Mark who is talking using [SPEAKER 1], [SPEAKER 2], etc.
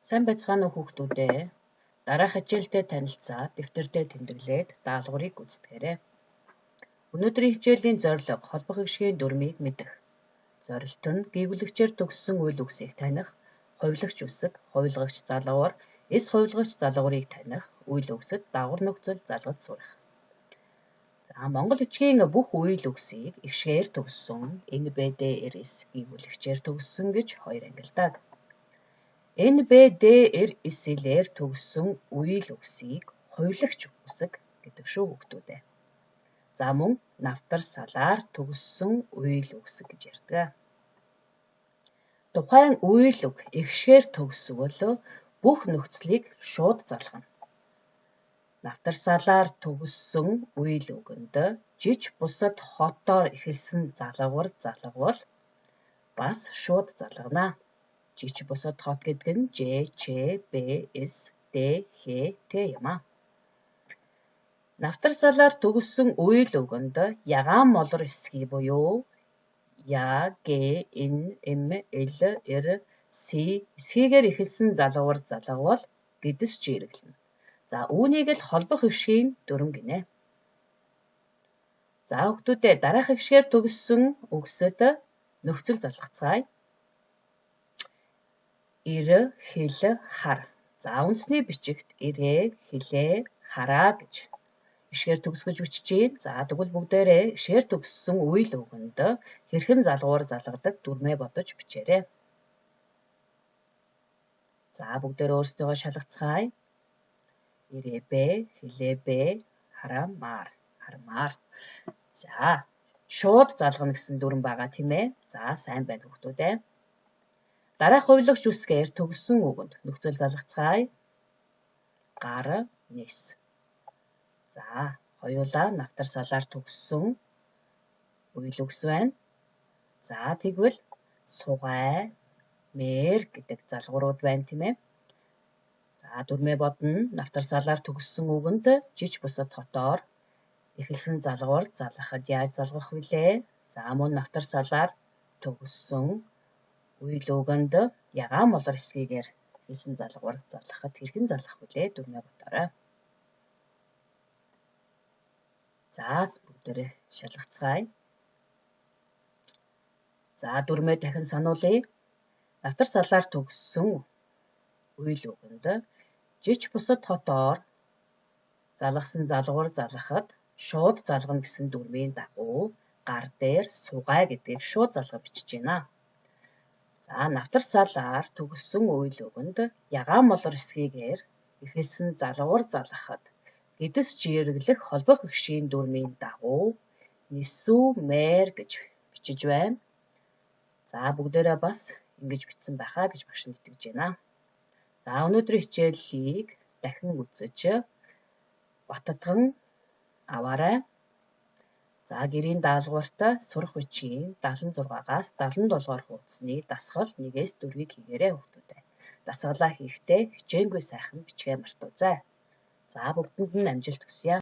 [SPEAKER 1] Сайн байцгаана уу хүүхдүүдээ. Дараах хичээлдээ танилцаа дэвтэрдээ тэмдэглээд даалгаврыг гүйцэтгээрэй. Өнөөдрийн хичээлийн зорилго холбох хишгийн дүрмийг мэдэх. Зорилт нь гүйвлэгчээр төгссөн үйл үгсийг таних, хувилагч үсэг, хувилгагч залгуур, эс хувилгагч залгуурыг таних, үйл үгсэд дагавар нөхцөл залгаж сурах. Монгол бичгийн бүх үйл үгсийг ишгээр төгссөн, НБДРС гүйвлэгчээр төгссөн гэж хоёр ангилдаг. НБДРС-ээр төгссөн үйл үгсийг хувилагч үсэг гэдэг шүү хүүхдүүдээ. Мөн навтар салаар төгссөн үйл үсэг гэж ярьдаг. Тухайн үйл үг ишгээр төгсвөл бүх нөхцөлийг шууд залгана. Навтар салаар төгссөн үйл үгэнд жиж бусад хотоор эхэлсэн залгавар залгавал бас шууд залгана. Жиж бусад хот гэдэг нь Ж, Ч, Б, С, Д, Х, Т юм аа. Навтар салаар төгссөн үйл үгэнд ягаан молор эсхий буюу Я, Г, Н, М, Л, Р, С эсхийгээр эхэлсэн залгавар залгавал гэдэс жирэглэнэ. Үүнийг л холбох хишгийн дүрм гинэ. Хүүхдүүдээ дараах хишгээр төгссөн үгсэд нөхцөл залгацгаая. Ирэ, хэл, хар. Үндсний бичигт ирээ, хэлээ, хараа гэж ишгээр төгсгөж бичиж байна. Тэгвэл бүгдээрээ ишгээр төгссөн үйл үгэнд хэрхэн залгуур залгадаг дүрмээ бодож бичээрэй. Бүгдээрээ өөрсдөө шалгацгаая. Ирээбэ, хэлээбэ, харамаар, хармаар. Шууд залгана гэсэн дүрм байгаа тийм ээ. Сайн байна хүүхдүүдээ. Дараах хувилагч үсгээр төгссөн үгэнд нөхцөл залгацгаая. Гар, нэс. Хоёулаа навтар салаар төгссөн үйл үгс байна. Тэгвэл сугай, мэр гэдэг залгуурууд байна тийм ээ. Дүрмээ бодно. Навтар салаар төгссөн үгэнд жиж бусад хотоор эхэлсэн залгуур залгахад яаж залгах вүлээ? Мөн навтар салаар төгссөн үйл үгэнд ягаан молор эсхийгээр эхэлсэн залгуур залгахад хэрхэн залгах вүлээ? Дүрмээ бодоорой. Бүгдээрээ шалгацгаая. Дүрмээ дахин сануулъя. Навтар салаар төгссөн үйл үгэнд жиж бусад хотоор залгасан залгуур залгахад шууд залгана гэсэн дүрмийн дагуу гар дээр сугай гэдгийг шууд залгаж бичиж байна. Навтар салаар төгссөн үйл үгэнд ягаан молор эсхийгээр эхэлсэн залгуур залгахад гэдэс жирэглэх холбох хишгийн дүрмийн дагуу нисүү мэр гэж бичиж байна. Бүгдээрээ бас ингэж бичсэн байхаа гэж багш нь итгэж байна. Өнөөдрийн хичээлийг дахин үзэж баттган аваарай. Гэрийн даалгаварт сурах бичгийн 76-аас 77 дугаар хуудасны дасгал 1-ээс 4-ийг хийгээрэй хүүхдүүдээ. Дасгалаа хийхдээ хичээнгүй сайхан бичгээ мартаузай. Бүгдэнд нь амжилт хүсье.